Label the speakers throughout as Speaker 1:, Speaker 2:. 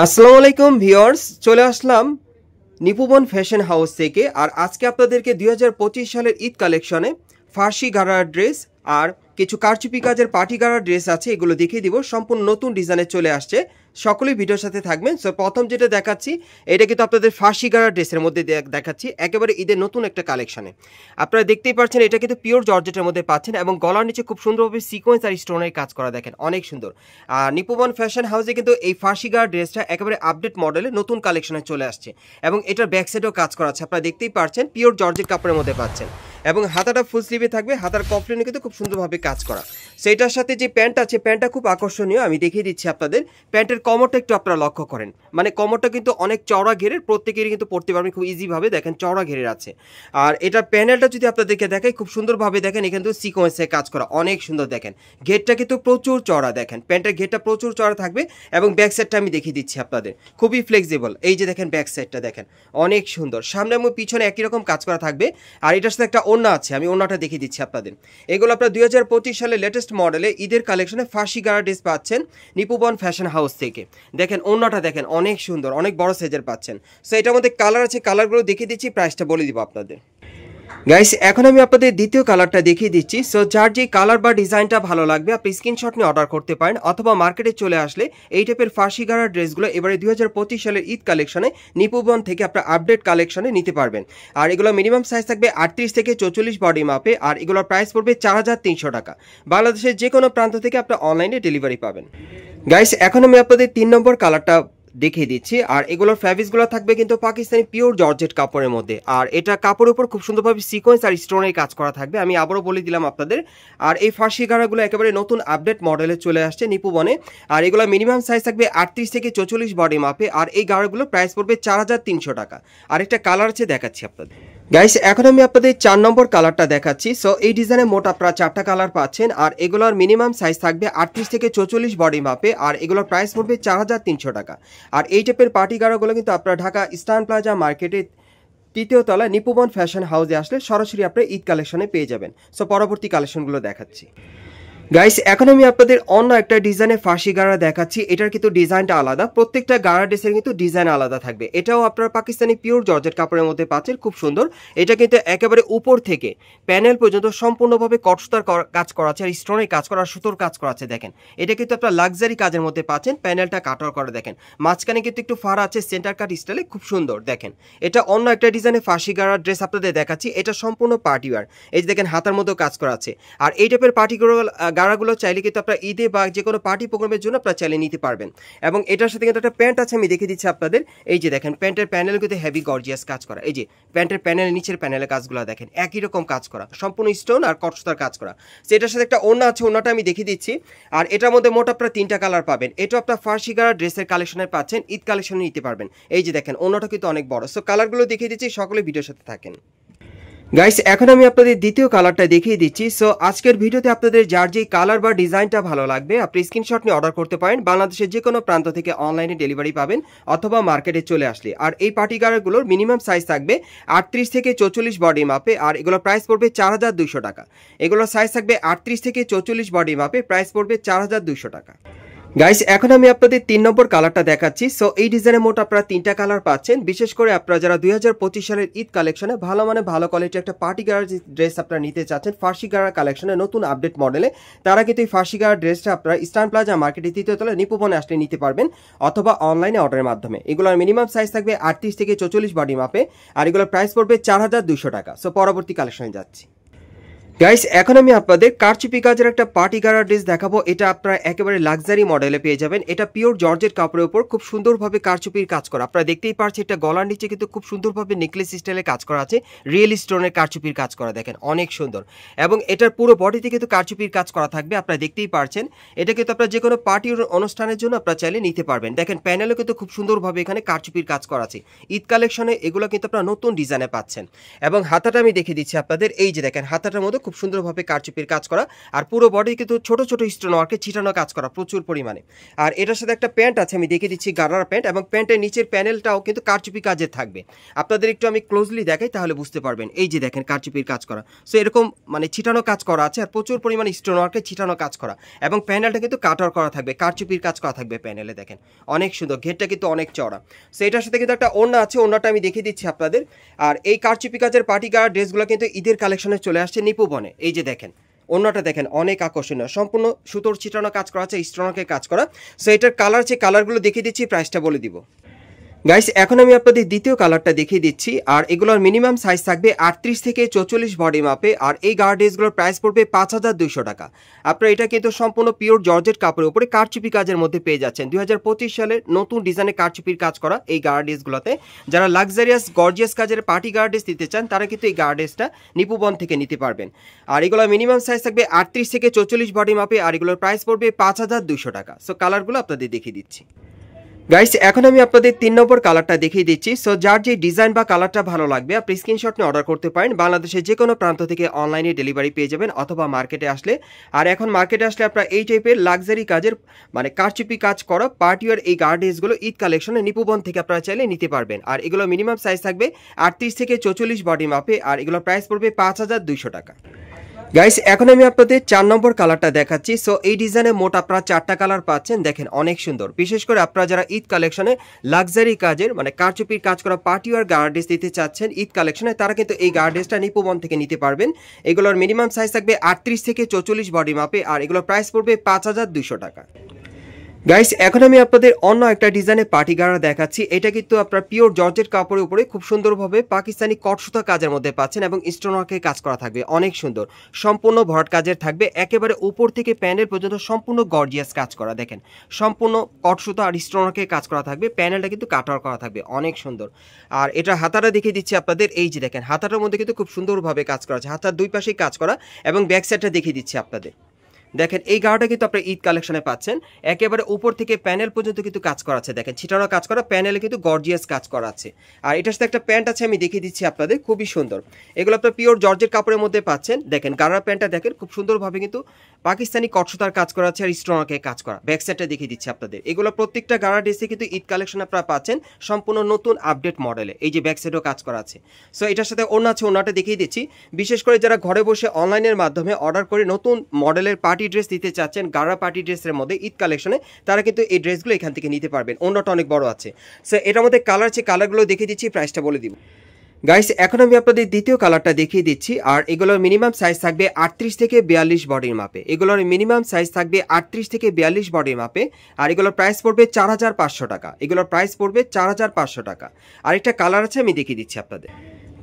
Speaker 1: আসসালামু আলাইকুম ভিউয়ার্স, চলে আসলাম নিপুবন ফ্যাশন হাউস থেকে। আর আজকে আপনাদেরকে 2025 সালের ঈদ কালেকশনে ফার্সি গারার ড্রেস আর কিছু কারচুপি কাজের পার্টি গারার ড্রেস আছে, এগুলো দেখিয়ে দিব। সম্পূর্ণ নতুন ডিজাইনে চলে আসছে, সকলেই ভিডিওর সাথে থাকবেন। সো প্রথম যেটা দেখাচ্ছি, এটা কিন্তু আপনাদের ফার্সি গারার ড্রেসের মধ্যে দেখাচ্ছি, একেবারে ঈদের নতুন একটা কালেকশনে। আপনারা দেখতেই পাচ্ছেন, এটা কিন্তু পিওর জর্জেটের মধ্যে পাচ্ছেন এবং গলার নিচে খুব সুন্দরভাবে সিকোয়েন্স আর স্টোনের কাজ করা, দেখেন অনেক সুন্দর। আর নিপুবন ফ্যাশন হাউসে কিন্তু এই ফার্সি গারার ড্রেসটা একেবারে আপডেট মডেলে নতুন কালেকশনে চলে আসছে এবং এটার ব্যাক সাইডেও কাজ করা আছে। আপনারা দেখতেই পাচ্ছেন, পিওর জর্জেট কাপড়ের মধ্যে পাচ্ছেন এবং হাতাটা ফুল স্লিভে থাকবে, হাতার কফলিনে কিন্তু খুব সুন্দরভাবে কাজ করা। সেইটার সাথে যে প্যান্ট আছে, প্যান্টটা খুব আকর্ষণীয়, আমি দেখিয়ে দিচ্ছি আপনাদের। প্যান্টের কমরটা একটু আপনারা লক্ষ্য করেন, মানে কমরটা কিন্তু অনেক চওড়া ঘেরের, প্রত্যেকেরই কিন্তু পরতে পারবেন খুব ইজিভাবে, দেখেন চওড়া ঘেরের আছে। আর এটার প্যানেলটা যদি আপনাদেরকে দেখাই, খুব সুন্দরভাবে দেখেন, এখানে কিন্তু সিকোয়েন্সে কাজ করা, অনেক সুন্দর। দেখেন ঘেরটা কিন্তু প্রচুর চওড়া, দেখেন প্যান্টের ঘেরটা প্রচুর চওড়া থাকবে এবং ব্যাক সাইডটা আমি দেখিয়ে দিচ্ছি আপনাদের, খুবই ফ্লেক্সিবল। এই যে দেখেন ব্যাক সাইডটা দেখেন অনেক সুন্দর, সামনে এবং পিছনে একই রকম কাজ করা থাকবে। আর এটার সাথে একটা ওড়না আছে, আমি ওড়নাটা দেখিয়ে দিচ্ছি আপনাদের। এগুলো আপনার 2025 সালের লেটেস্ট মডেলে ঈদের কালেকশনে ফার্সি গারা ড্রেস পাচ্ছেন নিপুবন ফ্যাশন হাউস থেকে। দেখেন ওড়নাটা দেখেন অনেক সুন্দর, অনেক বড় সাইজের পাচ্ছেন। সো এটার মধ্যে কালার আছে, কালারগুলো দেখিয়ে দিচ্ছি, প্রাইসটা বলে দিব আপনাদের। গাইস, এখন আমি আপনাদের দ্বিতীয় কালারটা দেখিয়ে দিচ্ছি। সো যার যে কালার বা ডিজাইনটা ভালো লাগবে, আপনি স্ক্রিনশট নিয়ে অর্ডার করতে পারেন, অথবা মার্কেটে চলে আসলে এই টাইপের ফার্সি গারার ড্রেসগুলো এবারে 2025 সালের ঈদ কালেকশনে নিপুবন থেকে আপনার আপডেট কালেকশনে নিতে পারবেন। আর এগুলো মিনিমাম সাইজ থাকবে 38 থেকে 44 বডি মাপে, আর এগুলোর প্রাইস পড়বে 4300 টাকা। বাংলাদেশের যে কোনো প্রান্ত থেকে আপনার অনলাইনে ডেলিভারি পাবেন। গাইস, এখন আমি আপনাদের 3 নম্বর কালারটা দেখিয়ে দিচ্ছি। আর এগুলোর ফ্যাব্রিক্সগুলো থাকবে কিন্তু পাকিস্তানি পিওর জর্জেট কাপড়ের মধ্যে, আর এটা কাপড়ের উপর খুব সুন্দরভাবে সিকোয়েন্স আর স্টোনের কাজ করা থাকবে, আমি আবারও বলে দিলাম আপনাদের। আর এই ফার্সি গারাগুলো একেবারে নতুন আপডেট মডেলে চলে আসছে নিপুবনে। আর এগুলো মিনিমাম সাইজ থাকবে 38 থেকে 44 বডি মাপে, আর এই গারাগুলোর প্রাইস পড়বে 4300 টাকা। আর একটা কালার আছে, দেখাচ্ছি আপনাদের। গাইস, এখন আমি আপনাদের 4 নম্বর কালারটা দেখাচ্ছি। সো এই ডিজাইনে মোট আপনারা 4টা কালার পাচ্ছেন, আর এগুলোর মিনিমাম সাইজ থাকবে 38 থেকে 44 বডি মাপে, আর এগুলোর প্রাইস পড়বে 4300 টাকা। আর এই টাইপের পার্টি গারাগুলো কিন্তু আপনারা ঢাকা ইস্টার্ন প্লাজা মার্কেটে 3য় তলায় নিপুবন ফ্যাশন হাউসে আসলে সরাসরি আপনারা ঈদ কালেকশনে পেয়ে যাবেন। সো পরবর্তী কালেকশনগুলো দেখাচ্ছি। গাইস, এখন আমি আপনাদের অন্য একটা ডিজাইনের ফার্সি গারা দেখাচ্ছি। এটার কিন্তু ডিজাইনটা আলাদা, প্রত্যেকটা গারা ড্রেসের কিন্তু ডিজাইন আলাদা থাকবে। এটাও আপনারা পাকিস্তানি পিওর জর্জেট কাপড়ের মধ্যে পাচ্ছেন, খুব সুন্দর। এটা কিন্তু একেবারে উপর থেকে প্যানেল পর্যন্ত সম্পূর্ণভাবে কটসুতার কাজ করা আছে, আর স্টোনের কাজ করা, সুতোর কাজ করা আছে। দেখেন এটা কিন্তু আপনারা লাক্সারি কাজের মধ্যে পাচ্ছেন, প্যানেলটা কাটার করে দেখেন, মাঝখানে কিন্তু একটু ফাড়া আছে, সেন্টার কাট স্টাইলে খুব সুন্দর। দেখেন এটা অন্য একটা ডিজাইনের ফার্সি গারা ড্রেস আপনাদের দেখাচ্ছি, এটা সম্পূর্ণ পার্টি ওয়্যার। এই যে দেখেন হাতার মধ্যেও কাজ করা আছে। আর এই টাইপের পার্টিগুলো গারাগুলো চাইলে কিন্তু আপনারা ঈদে বা যে কোনো পার্টি প্রোগ্রামের জন্য আপনারা চাইলে নিতে পারবেন। এবং এটার সাথে কিন্তু একটা প্যান্ট আছে, আমি দেখিয়ে দিচ্ছি আপনাদের। এই যে দেখেন প্যান্টের প্যানেল কিন্তু হেভি গর্জিয়াস কাজ করা। এই যে প্যান্টের প্যানেলের নিচের প্যানেলের কাজগুলো দেখেন একই রকম কাজ করা, সম্পূর্ণ স্টোন আর কটসুতার কাজ করা। সেটার সাথে একটা ওড়না আছে, ওড়নাটা আমি দেখিয়ে দিচ্ছি। আর এটার মধ্যে মোট আপনারা 3টা কালার পাবেন। এটা আপনার ফার্সি গারা ড্রেসের কালেকশনে পাচ্ছেন, ঈদ কালেকশনে নিতে পারবেন। এই যে দেখেন ওড়নাটা কিন্তু অনেক বড়। সো কালারগুলো দেখিয়ে দিচ্ছি, সকলে ভিডিওর সাথে থাকেন। গাইস, এখন আমি আপনাদের দ্বিতীয় কালারটা দেখিয়ে দিচ্ছি। সো আজকের ভিডিওতে আপনাদের যার যে কালার বা ডিজাইনটা ভালো লাগবে, আপনি স্ক্রিনশট নিয়ে অর্ডার করতে পারেন। বাংলাদেশের যে কোনো প্রান্ত থেকে অনলাইনে ডেলিভারি পাবেন, অথবা মার্কেটে চলে আসলে। আর এই পার্টি গারাগুলোর মিনিমাম সাইজ থাকবে 38 থেকে 44 বডি মাপে, আর এগুলোর প্রাইস পড়বে 4200 টাকা। এগুলোর সাইজ থাকবে 38 থেকে 44 বডি মাপে, প্রাইস পড়বে 4200 টাকা। গাইস, এখন আমি আপনাদের 3 নম্বর কালারটা দেখাচ্ছি। সো এই ডিজাইনের মোট আপনারা 3টা কালার পাচ্ছেন। বিশেষ করে আপনারা যারা 2025 সালের ঈদ কালেকশনে ভালো মানে ভালো কোয়ালিটির একটা পার্টি গারার ড্রেস আপনারা নিতে চাচ্ছেন ফার্সি গারা কালেকশনে নতুন আপডেট মডেলে, তারা কিন্তু এই ফার্সি গারা ড্রেসটা আপনারা ইস্টার্ন প্লাজা মার্কেটে 3য় তলায় নিপুবনে আসলে নিতে পারবেন, অথবা অনলাইনে অর্ডারের মাধ্যমে। এগুলোর মিনিমাম সাইজ থাকবে 38 থেকে 44 বডি মাপে, আর এগুলোর প্রাইস পড়বে 4200 টাকা। সো পরবর্তী কালেকশনে যাচ্ছি। গাইস, এখন আমি আপনাদের কারচুপি কাজের একটা পার্টি গারা ড্রেস দেখাবো। এটা আপনারা একেবারে লাক্সারি মডেলে পেয়ে যাবেন। এটা পিওর জর্জেট কাপড়ের উপর খুব সুন্দরভাবে কারচুপির কাজ করা, আপনারা দেখতেই পাচ্ছেন। এটা গলার নিচে কিন্তু খুব সুন্দরভাবে নেকলেস স্টাইলে কাজ করা আছে, রিয়েল স্টোনের কারচুপির কাজ করা, দেখেন অনেক সুন্দর। এবং এটার পুরো বডিতে কিন্তু কারচুপির কাজ করা থাকবে, আপনারা দেখতেই পাচ্ছেন। এটা কিন্তু আপনারা যে কোনো পার্টি অনুষ্ঠানের জন্য আপনারা চাইলে নিতে পারবেন। দেখেন প্যানেলও কিন্তু খুব সুন্দরভাবে এখানে কারচুপির কাজ করা আছে। ঈদ কালেকশনে এগুলো কিন্তু আপনারা নতুন ডিজাইনে পাচ্ছেন। এবং হাতাটা আমি দেখিয়ে দিচ্ছি আপনাদের। এই যে দেখেন হাতাটার মধ্যে খুব সুন্দরভাবে কারচুপির কাজ করা, আর পুরো বডি কিন্তু ছোট ছোট স্টোন ওয়ার্কে ছিটানো কাজ করা প্রচুর পরিমাণে। আর এটার সাথে একটা প্যান্ট আছে, আমি দেখিয়ে দিচ্ছি গারারা প্যান্ট, এবং প্যান্টের নিচের প্যানেলটাও কিন্তু কারচুপি কাজের থাকবে। আপনাদের একটু আমি ক্লোজলি দেখাই তাহলে বুঝতে পারবেন। এই যে দেখেন কারচুপির কাজ করা, সো এরকম মানে ছিটানো কাজ করা আছে, আর প্রচুর পরিমাণে স্টোন ওয়ার্কে ছিটানো কাজ করা, এবং প্যানেলটা কিন্তু কাটার করা থাকবে, কারচুপির কাজ করা থাকবে প্যানেলে। দেখেন অনেক সুন্দর, ঘেরটা কিন্তু অনেক চড়া। সো এটার সাথে কিন্তু একটা ওড়না আছে, ওড়নাটা আমি দেখিয়ে দিচ্ছি আপনাদের। আর এই কারচুপি কাজের পার্টি গার্ড ড্রেসগুলো কিন্তু ঈদের কালেকশনে চলে আসছে নিপুবনে। এই যে দেখেন ওড়নাটা দেখেন অনেক আকর্ষণীয়, সম্পূর্ণ সুতোর ছিটানো কাজ করা আছে, স্টোনওয়ার্কের কাজ করা। সো এটার কালার যে কালারগুলো দেখিয়ে দিচ্ছি, প্রাইসটা বলে দিব। গাইস এখন আমি আপনাদের দ্বিতীয় কালারটা দেখিয়ে দিচ্ছি, আর এগুলোর মিনিমাম সাইজ থাকবে 38 থেকে 44 বডি মাপে, আর এই গার্ড ড্রেসগুলোর প্রাইস পড়বে 5200 টাকা। আপনারা এটা কিন্তু সম্পূর্ণ পিওর জর্জেট কাপড়ের উপরে কারচুপি কাজের মধ্যে পেয়ে যাচ্ছেন। 2025 সালের নতুন ডিজাইনে কারচুপির কাজ করা এই গার্ড ড্রেসগুলোতে যারা লাক্সারিয়াস গর্জিয়াস কাজের পার্টি গার্ড ড্রেস নিতে চান তারা কিন্তু এই গার্ড ড্রেসটা নিপুবন থেকে নিতে পারবেন। আর এগুলোর মিনিমাম সাইজ থাকবে 38 থেকে 44 বডি মাপে, আর এগুলোর প্রাইস পড়বে 5200 টাকা। সো কালারগুলো আপনাদের দেখিয়ে দিচ্ছি। গাইস এখন আমি আপনাদের 3 নম্বর কালারটা দেখিয়ে দিচ্ছি। সো যার যে ডিজাইন বা কালারটা ভালো লাগবে আপনি স্ক্রিনশট নিয়ে অর্ডার করতে পারেন। বাংলাদেশের যে কোনো প্রান্ত থেকে অনলাইনে ডেলিভারি পেয়ে যাবেন, অথবা মার্কেটে আসলে। আর এখন মার্কেটে আসলে আপনারা এই টাইপের লাক্সারি কাজের মানে কারচুপি কাজ করা পার্টিওয়ার এই গার্ড ড্রেসগুলো ঈদ কালেকশনে নিপুবন থেকে আপনারা চাইলে নিতে পারবেন। আর এগুলো মিনিমাম সাইজ থাকবে 38 থেকে 44 বডি মাপে, আর এগুলো প্রাইস পড়বে 5200 টাকা। গাইস এখন আমি আপনাদের 4 নম্বর কালারটা দেখাচ্ছি। সো এই ডিজাইনে মোট আপনারা 4টা কালার পাচ্ছেন, দেখেন অনেক সুন্দর। বিশেষ করে আপনারা যারা ঈদ কালেকশনে লাক্সারি কাজের মানে কারচুপির কাজ করা পার্টিওয়ার গার্ড ড্রেস দিতে চাচ্ছেন ঈদ কালেকশনে, তারা কিন্তু এই গার্ড ড্রেসটা নিপুবন থেকে নিতে পারবেন। এগুলোর মিনিমাম সাইজ থাকবে 38 থেকে 44 বডি মাপে, আর এগুলোর প্রাইস পড়বে 5200 টাকা। গাইস এখন আমি আপনাদের অন্য একটা ডিজাইনে পার্টি গাড়া দেখাচ্ছি। এটা কিন্তু আপনার পিওর জর্জেট কাপড়ের উপরে খুব সুন্দরভাবে পাকিস্তানি কটসুতা কাজের মধ্যে পাচ্ছেন, এবং স্টোনওয়ার্কের কাজ করা থাকবে অনেক সুন্দর, সম্পূর্ণ ভরাট কাজের থাকবে, একেবারে উপর থেকে প্যানেল পর্যন্ত সম্পূর্ণ গর্জিয়াস কাজ করা। দেখেন সম্পূর্ণ কটসুতা আর স্টোনওয়ার্কের কাজ করা থাকবে, প্যানেলটা কিন্তু কাটার করা থাকবে অনেক সুন্দর। আর এটা হাতাটা দেখিয়ে দিচ্ছি আপনাদের। এই যে দেখেন হাতাটার মধ্যে কিন্তু খুব সুন্দরভাবে কাজ করা আছে, হাতার দুই পাশেই কাজ করা, এবং ব্যাক সাইডটা দেখিয়ে দিচ্ছি আপনাদের। দেখেন এই গাড়াটা কিন্তু আপনারা ঈদ কালেকশনে পাচ্ছেন, একেবারে উপর থেকে প্যানেল পর্যন্ত কিন্তু কাজ করা আছে। দেখেন ছিটানো কাজ করা, প্যানেলে কিন্তু গর্জিয়াস কাজ করা আছে। আর এটার সাথে একটা প্যান্ট আছে, আমি দেখিয়ে দিচ্ছি আপনাদের, খুবই সুন্দর। এগুলো আপনার পিওর জর্জেট কাপড়ের মধ্যে পাচ্ছেন। দেখেন গাড়ার প্যান্টটা দেখেন খুব সুন্দরভাবে কিন্তু পাকিস্তানি কটসুতার কাজ করা আছে, আর স্টোনওয়ার্কের কাজ করা। ব্যাক সাইডটা দেখিয়ে দিচ্ছি আপনাদের। এগুলো প্রত্যেকটা গাড়া ড্রেসে কিন্তু ঈদ কালেকশন আপনারা পাচ্ছেন সম্পূর্ণ নতুন আপডেট মডেলে। এই যে ব্যাক সাইডেও কাজ করা আছে। সো এটার সাথে ওড়না আছে, ওড়নাটা দেখিয়ে দিচ্ছি। বিশেষ করে যারা ঘরে বসে অনলাইনের মাধ্যমে অর্ডার করে নতুন মডেলের পার্টি ড্রেস দিতে চাচ্ছেন গাড়া পার্টি ড্রেসের মধ্যে ঈদ কালেকশনে, তারা কিন্তু এই ড্রেসগুলো এখান থেকে নিতে পারবেন। ওড়নাটা অনেক বড় আছে। সো এটার মধ্যে কালার আছে, কালারগুলো দেখিয়ে দিচ্ছি, প্রাইসটা বলে দিব। গাইস এখন আমি আপনাদের দ্বিতীয় কালারটা দেখিয়ে দিচ্ছি, আর এগুলোর মিনিমাম সাইজ থাকবে 38 থেকে 42 বডির মাপে। এগুলোর মিনিমাম সাইজ থাকবে 38 থেকে 42 বডির মাপে, আর এগুলোর প্রাইস পড়বে 4500 টাকা। এগুলোর প্রাইস পড়বে 4500 টাকা। আরেকটা কালার আছে, আমি দেখিয়ে দিচ্ছি আপনাদের।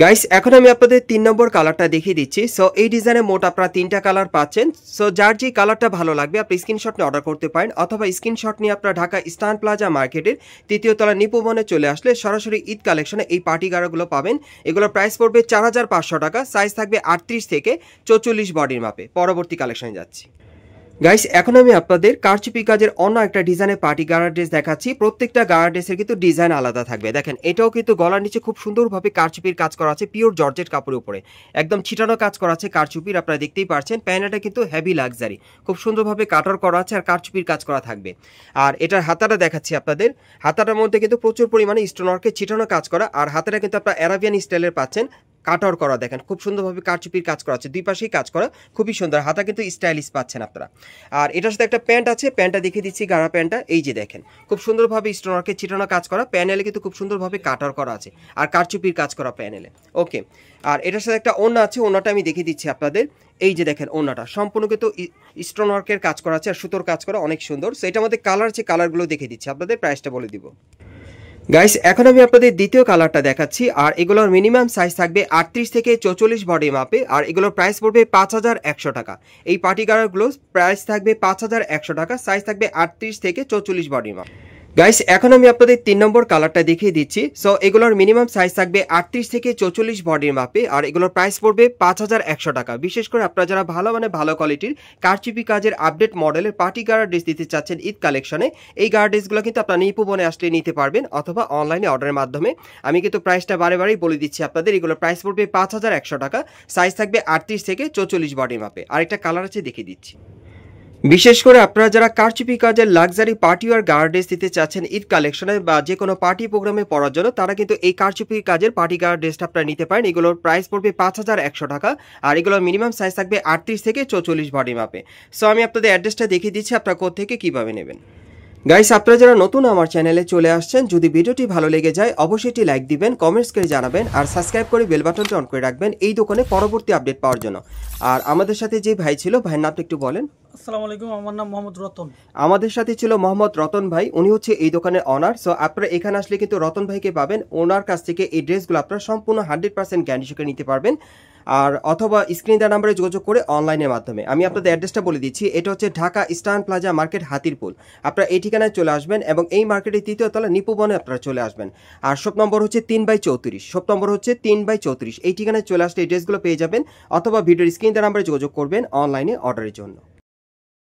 Speaker 1: গাইস এখন আমি আপনাদের 3 নম্বর কালারটা দেখিয়ে দিচ্ছি। সো এই ডিজাইনে মোট আপনারা 3টা কালার পাচ্ছেন। সো যার যে কালারটা ভালো লাগবে আপনি স্ক্রিনশট নিয়ে অর্ডার করতে পারেন, অথবা স্ক্রিনশট নিয়ে আপনারা ঢাকা ইস্টার্ন প্লাজা মার্কেটের 3য় তলা নিপুবনে চলে আসলে সরাসরি ঈদ কালেকশনে এই পার্টি গাড়াগুলো পাবেন। এগুলোর প্রাইস পড়বে 4500 টাকা। সাইজ থাকবে 38 থেকে 44 বডির মাপে। পরবর্তী কালেকশনে যাচ্ছি। গাইস এখন আমি আপনাদের কারচুপি কাজের অন্য একটা ডিজাইনের পার্টি গাড়া ড্রেস দেখাচ্ছি। প্রত্যেকটা গাড়া ড্রেসের কিন্তু ডিজাইন আলাদা থাকবে। দেখেন এটাও কিন্তু গলার নিচে খুব সুন্দরভাবে কারচুপির কাজ করা আছে, পিওর জর্জেট কাপড়ের উপরে একদম ছিটানো কাজ করা আছে কারচুপির, আপনারা দেখতেই পারছেন। প্যান্টটা কিন্তু হেভি লাক্সারি, খুব সুন্দরভাবে কাটার করা আছে, আর কারচুপির কাজ করা থাকবে। আর এটার হাতাটা দেখাচ্ছি আপনাদের। হাতাটার মধ্যে কিন্তু প্রচুর পরিমাণে স্টোনওয়ার্কের ছিটানো কাজ করা, আর হাতাটা কিন্তু আপনারা অ্যারাবিয়ান স্টাইলের পাচ্ছেন, কাটার করা। দেখেন খুব সুন্দরভাবে কারচুপির কাজ করা আছে, দুই পাশেই কাজ করা, খুবই সুন্দর। হাতা কিন্তু স্টাইলিশ পাচ্ছেন আপনারা। আর এটার সাথে একটা প্যান্ট আছে, প্যান্টটা দেখিয়ে দিচ্ছি গাড়া প্যান্টটা। এই যে দেখেন খুব সুন্দরভাবে স্টোনওয়ার্কের ছিটানো কাজ করা, প্যানেলে কিন্তু খুব সুন্দরভাবে কাটার করা আছে, আর কারচুপির কাজ করা প্যানেলে। ওকে, আর এটার সাথে একটা ওড়না আছে, ওড়নাটা আমি দেখিয়ে দিচ্ছি আপনাদের। এই যে দেখেন ওড়নাটা সম্পূর্ণ কিন্তু স্টোনওয়ার্কের কাজ করা আছে, আর সুতোর কাজ করা অনেক সুন্দর। সো এটার মধ্যে কালার আছে, কালারগুলো দেখিয়ে দিচ্ছি আপনাদের, প্রাইসটা বলে দিব। গাইস এখন আমি আপনাদের দ্বিতীয় কালারটা দেখাচ্ছি, আর এগুলোর মিনিমাম সাইজ থাকবে 38 থেকে 44 বডি মাপে, আর এগুলোর প্রাইস পড়বে 5100 টাকা। এই পার্টি গাড়াগুলোর প্রাইস থাকবে 5100 টাকা। সাইজ থাকবে 38 থেকে 44 বডি মাপ। গাইস এখন আমি আপনাদের 3 নম্বর কালারটা দেখিয়ে দিচ্ছি। সো এগুলোর মিনিমাম সাইজ থাকবে 38 থেকে 44 বডির মাপে, আর এগুলোর প্রাইস পড়বে 5100 টাকা। বিশেষ করে আপনারা যারা ভালো কোয়ালিটির কারচুপি কাজের আপডেট মডেলের পার্টি গার্ড ড্রেস দিতে চাচ্ছেন ঈদ কালেকশনে, এই গার্ড ড্রেসগুলো কিন্তু আপনারা নিপুবনে আসলে নিতে পারবেন অথবা অনলাইনে অর্ডারের মাধ্যমে। আমি কিন্তু প্রাইসটা বারেই বলে দিচ্ছি আপনাদের, এগুলোর প্রাইস পড়বে 5100 টাকা, সাইজ থাকবে 38 থেকে 44 বডির মাপে। আরেকটা কালার আছে দেখিয়ে দিচ্ছি। বিশেষ করে আপনারা যারা কারচুপি কাজের লাক্সারি পার্টি ওয়ার গার্ড ড্রেস দিতে চাচ্ছেন ঈদ কালেকশনে বা যে কোনো পার্টি প্রোগ্রামে পরার জন্য, তারা কিন্তু এই কারচুপি কাজের পার্টি গার্ড ড্রেসটা আপনারা নিতে পারেন। এগুলোর প্রাইস পড়বে 5100 টাকা, আর এগুলোর মিনিমাম সাইজ থাকবে 38 থেকে 44 বডি মাপে। সো আমি আপনাদের অ্যাড্রেসটা দেখিয়ে দিচ্ছি আপনারা কোত্থেকে কীভাবে নেবেন। গাইস আপনারা যারা নতুন আমার চ্যানেলে চলে আসছেন, যদি ভিডিওটি ভালো লেগে যায় অবশ্যই একটি লাইক দিবেন, কমেন্টস করে জানাবেন, আর সাবস্ক্রাইব করে বেল বাটনটা অন করে রাখবেন এই দোকানে পরবর্তী আপডেট পাওয়ার জন্য। আর আমাদের সাথে যে ভাই ছিল, ভাইয়ের নামটা একটু বলেন।
Speaker 2: আসসালামু আলাইকুম, আমার নাম মোহাম্মদ রতন।
Speaker 1: আমাদের সাথে ছিল মোহাম্মদ রতন ভাই, উনি হচ্ছে এই দোকানের অনার। সো আপনারা এখানে আসলে কিন্তু রতন ভাইকে পাবেন, ওনার কাছ থেকে এই ড্রেসগুলো আপনারা সম্পূর্ণ 100% গ্যারান্টি সহকারে নিতে পারবেন, আর অথবা স্ক্রিন দেওয়া নাম্বারে যোগাযোগ করে অনলাইনের মাধ্যমে। আমি আপনাদের অ্যাড্রেসটা বলে দিচ্ছি, এটা হচ্ছে Dhaka Eastern Plaza market, Hatirpool. আপনারা এই ঠিকানায় চলে আসবেন এবং এই মার্কেটের 3য় তলা নিপুবনে আপনারা চলে আসবেন। আর শপ নম্বর হচ্ছে 3/34, শপ নম্বর হচ্ছে 3/34। এই ঠিকানায় চলে আসলে এই ড্রেসগুলো পেয়ে যাবেন, অথবা ভিডিওর স্ক্রিন দেওয়া নাম্বারে যোগাযোগ করবেন অনলাইনে অর্ডারের জন্য।